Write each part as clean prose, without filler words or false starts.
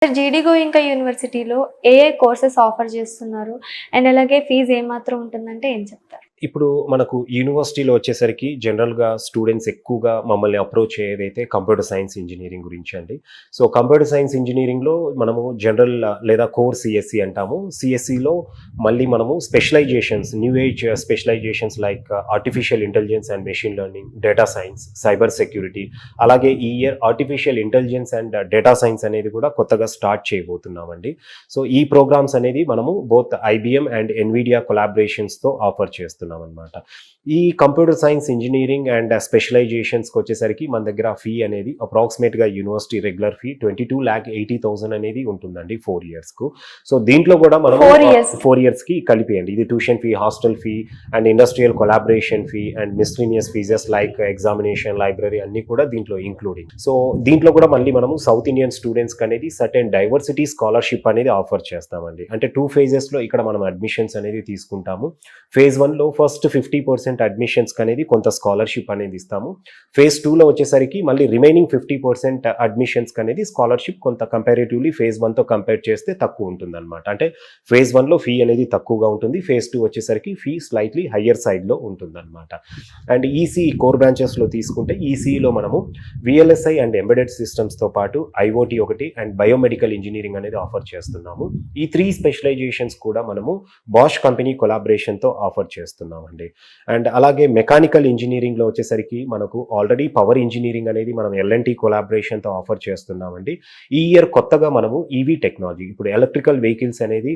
జీడీ గోయింకా యూనివర్సిటీలో AI courses offer చేస్తున్నారు. అండ్ అలాగే ఫీజ్ ఏమాత్రం ఉంటుందంటే ఏం చెప్తారు? ఇప్పుడు మనకు యూనివర్సిటీలో వచ్చేసరికి జనరల్‌గా స్టూడెంట్స్ ఎక్కువగా మమ్మల్ని అప్రోచ్ అయ్యేదైతే కంప్యూటర్ సైన్స్ ఇంజినీరింగ్ గురించి అండి. సో, కంప్యూటర్ సైన్స్ ఇంజినీరింగ్‌లో మనము జనరల్ లేదా కోర్ సీఎస్‌సి అంటాము. సీఎస్‌సిలో మళ్ళీ మనము specialisations, new age specialisations like artificial intelligence and machine learning, data science, cyber security, అలాగే ఈ year artificial intelligence and data science అనేది కూడా కొత్తగా స్టార్ట్ చేయబోతున్నామండి. సో, ఈ ప్రోగ్రామ్స్ అనేది మనము బోత్ ఐబీఎం అండ్ ఎన్విడియా కొలాబరేషన్స్‌తో ఆఫర్ చేస్తున్నామనమాట. ఈ కంప్యూటర్ సైన్స్ ఇంజినీరింగ్ అండ్ స్పెషలైజేషన్స్‌కి వచ్చేసరికి మన దగ్గర ఫీ అనేది అప్రాక్సిమేట్‌గా యూనివర్సిటీ రెగ్యులర్ ఫీ 22,80,000 అనేది ఉంటుందండి 4 ఇయర్స్‌కు. సో, దీంట్లో కూడా మనం 4 years. 4 ఇయర్స్‌కి కలిపియండి. ఇది tuition fee, hostel fee and industrial collaboration fee and miscellaneous fees like examination, library అన్నీ కూడా దీంట్లో ఇంక్లూడింగ్. సో, దీంట్లో కూడా మళ్ళీ మనము సౌత్ ఇండియన్ స్టూడెంట్స్‌కి అనేది సర్టెన్ డైవర్సిటీ స్కాలర్‌షిప్ అనేది ఆఫర్ చేస్తామండి. అంటే 2 ఫేజెస్‌లో ఇక్కడ మనం అడ్మిషన్స్ అనేది తీసుకుంటాము. ఫేజ్ 1లో ఫస్ట్ 50% అడ్మిషన్స్‌కి అనేది కొంత స్కాలర్‌షిప్ అనేది ఇస్తాము. ఫేజ్ 2లో వచ్చేసరికి మళ్ళీ రిమైనింగ్ 50% అడ్మిషన్స్‌కి అనేది స్కాలర్‌షిప్ కొంత కంపారిటివ్‌లీ ఫేజ్ 1తో కంపేర్ చేస్తే తక్కువ ఉంటుందన్నమాట. అంటే ఫేజ్ 1లో ఫీ అనేది తక్కువగా ఉంటుంది. ఫేజ్ 2 వచ్చేసరికి ఫీ స్లైట్లీ హయ్యర్ సైడ్‌లో ఉంటుందన్నమాట. అండ్ ఈసీఈ కోర్ బ్రాంచెస్‌లో తీసుకుంటే ఈసీఈలో మనము వీఎల్ఎస్ఐ అండ్ ఎంబెడెడ్ సిస్టమ్స్‌తో పాటు ఐఓటీ ఒకటి అండ్ బయోమెడికల్ ఇంజినీరింగ్ అనేది ఆఫర్ చేస్తున్నాము. ఈ 3 స్పెషలైజేషన్స్ కూడా మనము బాష్ కంపెనీ కొలాబరేషన్‌తో ఆఫర్ చేస్తున్నామండి. అండ్ అలాగే మెకానికల్ ఇంజినీరింగ్లో వచ్చేసరికి మనకు ఆల్రెడీ పవర్ ఇంజినీరింగ్ అనేది మనం ఎల్ఎన్టీ కొలాబరేషన్తో ఆఫర్ చేస్తున్నామండి. ఈ ఇయర్ కొత్తగా మనము ఈవీ టెక్నాలజీ, ఇప్పుడు ఎలక్ట్రికల్ వెహికల్స్ అనేది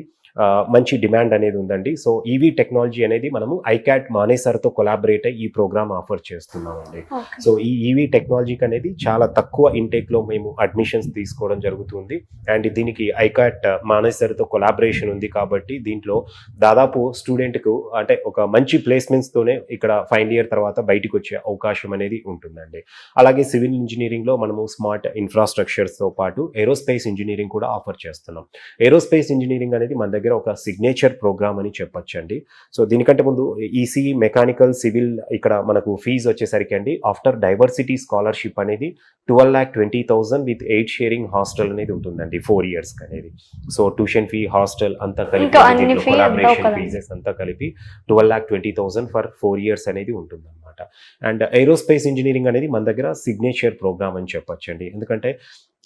మంచి డిమాండ్ అనేది ఉందండి. సో, ఈవీ టెక్నాలజీ అనేది మనము ఐకాట్ మానేసర్తో కొలాబరేట్ అయ్యి ఈ ప్రోగ్రామ్ ఆఫర్ చేస్తున్నామండి. ఓకే. సో, ఈ ఈవీ టెక్నాలజీకి అనేది చాలా తక్కువ ఇంటేక్లో మేము అడ్మిషన్స్ తీసుకోవడం జరుగుతుంది. అండ్ దీనికి ఐకాట్ మానేసర్తో కొలాబరేషన్ ఉంది కాబట్టి దీంట్లో దాదాపు స్టూడెంట్కు అంటే ఒక మంచి ప్లేస్మెంట్స్తోనే ఇక్కడ ఫైనల్ ఇయర్ తర్వాత బయటికి వచ్చే అవకాశం అనేది ఉంటుందండి. అలాగే సివిల్ ఇంజనీరింగ్లో మనము స్మార్ట్ ఇన్ఫ్రాస్ట్రక్చర్స్తో పాటు ఏరోస్పేస్ ఇంజనీరింగ్ కూడా ఆఫర్ చేస్తున్నాం. ఏరోస్పేస్ ఇంజనీరింగ్ అనేది మన దగ్గర ఒక సిగ్నేచర్ ప్రోగ్రామ్ అని చెప్పొచ్చండి. సో, దీనికంటే ముందు ఈసీఈ, మెకానికల్, సివిల్ ఇక్కడ మనకు ఫీజు వచ్చేసరికి అండి ఆఫ్టర్ డైవర్సిటీ స్కాలర్షిప్ అనేది 12,20,000 విత్ 8 షేరింగ్ హాస్టల్ అనేది ఉంటుందండి 4 ఇయర్స్‌కి అనేది. సో, ట్యూషన్ ఫీ, హాస్టల్ అంతా కలిపి ఇంకా అన్ని దీంట్లో ఫీ అంతా కొలాబరేషన్ ఒకదా? ఫీజెస్ అంతా కలిపి 12,20,000 ఫర్ 4 ఇయర్స్ అనేది ఉంటుందన్నమాట. అండ్ ఏరోస్పేస్ ఇంజనీరింగ్ అనేది మన దగ్గర సిగ్నేచర్ ప్రోగ్రామ్ అని చెప్పొచ్చండి. ఎందుకంటే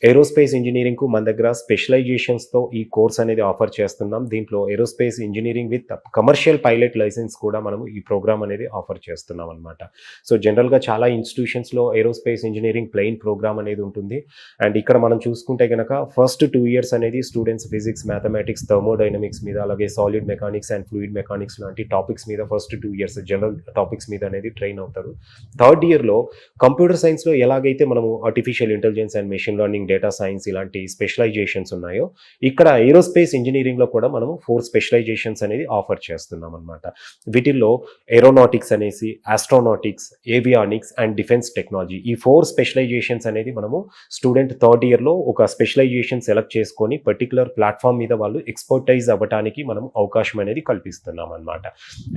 ఏరోస్పేస్ ఇంజనీరింగ్‌కు మన దగ్గర స్పెషలైజేషన్స్‌తో ఈ కోర్స్ అనేది ఆఫర్ చేస్తున్నాం. దీంట్లో aerospace engineering with commercial pilot license కూడా మనము ఈ ప్రోగ్రామ్ అనేది ఆఫర్ చేస్తున్నాం అనమాట. సో, జనరల్‌గా చాలా ఇన్స్టిట్యూషన్స్‌లో ఏరోస్పేస్ ఇంజనీరింగ్ ప్లెయిన్ ప్రోగ్రామ్ అనేది ఉంటుంది. అండ్ ఇక్కడ మనం చూసుకుంటే గనక ఫస్ట్ 2 ఇయర్స్ అనేది స్టూడెంట్స్ ఫిజిక్స్, మ్యాథమెటిక్స్, థర్మోడైనమిక్స్ మీద, అలాగే solid mechanics and fluid mechanics లాంటి టాపిక్స్ మీద ఫస్ట్ 2 ఇయర్స్ జనరల్ టాపిక్స్ మీద అనేది ట్రైన్ అవుతారు. థర్డ్ ఇయర్‌లో కంప్యూటర్ సైన్స్‌లో ఎలాగైతే మనము artificial intelligence and machine learning, data science ఇలాంటి స్పెషలైజేషన్స్ ఉన్నాయో ఇక్కడ ఏరోస్పేస్ ఇంజనీరింగ్లో కూడా మనము 4 స్పెషలైజేషన్స్ అనేది ఆఫర్ చేస్తున్నాం అనమాట. వీటిల్లో ఏరోనాటిక్స్ అనేసి, astronautics, avionics and defence technology ఈ 4 స్పెషలైజేషన్స్ అనేది మనము స్టూడెంట్ థర్డ్ ఇయర్లో ఒక స్పెషలైజేషన్ సెలెక్ట్ చేసుకొని పర్టికులర్ ప్లాట్ఫామ్ మీద వాళ్ళు ఎక్స్పర్టైజ్ అవ్వడానికి మనం అవకాశం అనేది కల్పిస్తున్నాం అనమాట.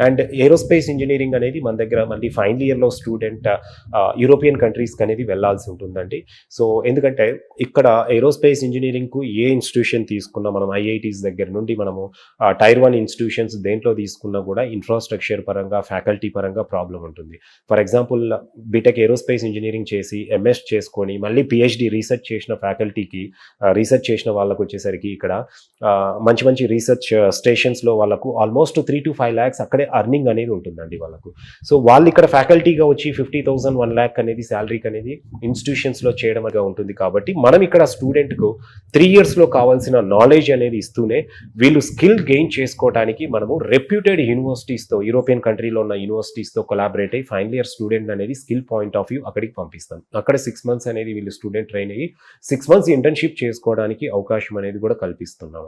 అండ్ ఏరోస్పేస్ ఇంజనీరింగ్ అనేది మన దగ్గర మళ్ళీ ఫైనల్ ఇయర్లో స్టూడెంట్ యూరోపియన్ కంట్రీస్కి అనేది వెళ్ళాల్సి ఉంటుందండి. సో, ఎందుకంటే ఇక్కడ ఏరోస్పేస్ ఇంజనీరింగ్కు ఏ ఇన్స్టిట్యూషన్ తీసుకున్నా మనం ఐఐటీస్ దగ్గర నుండి మనము టైర్ 1 ఇన్స్టిట్యూషన్స్ దేంట్లో తీసుకున్నా కూడా ఇన్ఫ్రాస్ట్రక్చర్ పరంగా, ఫ్యాకల్టీ పరంగా ప్రాబ్లం ఉంటుంది. For example BTech aerospace engineering చేసి ఎంఎస్ చేసుకొని మళ్ళీ పిహెచ్డి రీసెర్చ్ చేసిన ఫ్యాకల్టీకి రీసెర్చ్ చేసిన వాళ్ళకు వచ్చేసరికి ఇక్కడ మంచి మంచి రీసెర్చ్ స్టేషన్స్లో వాళ్ళకు ఆల్మోస్ట్ 3 to 5 lakhs అక్కడే అర్నింగ్ అనేది ఉంటుందండి వాళ్ళకు. సో, వాళ్ళు ఇక్కడ ఫ్యాకల్టీగా వచ్చి 50,000, 1 lakh అనేది శాలరీకి అనేది ఇన్స్టిట్యూషన్స్లో చేయడం ఉంటుంది కాబట్టి మనం ఇక్కడ స్టూడెంట్కు 3 ఇయర్స్‌లో కావాల్సిన నాలెడ్జ్ అనేది ఇస్తూనే వీళ్ళు స్కిల్ గెయిన్ చేసుకోవడానికి మనము రెప్యూటెడ్ యూనివర్సిటీస్‌తో, యూరోపియన్ కంట్రీలో ఉన్న యూనివర్సిటీస్‌తో కొలాబరేట్ అయ్యి ఫైనల్ ఇయర్ స్టూడెంట్ అనేది స్కిల్ పాయింట్ ఆఫ్ వ్యూ అక్కడికి పంపిస్తాం. అక్కడ 6 months అనేది వీళ్ళు స్టూడెంట్ ట్రైన్ అయ్యి 6 months ఇంటర్న్‌షిప్ చేసుకోవడానికి అవకాశం అనేది కూడా కల్పిస్తున్నాం.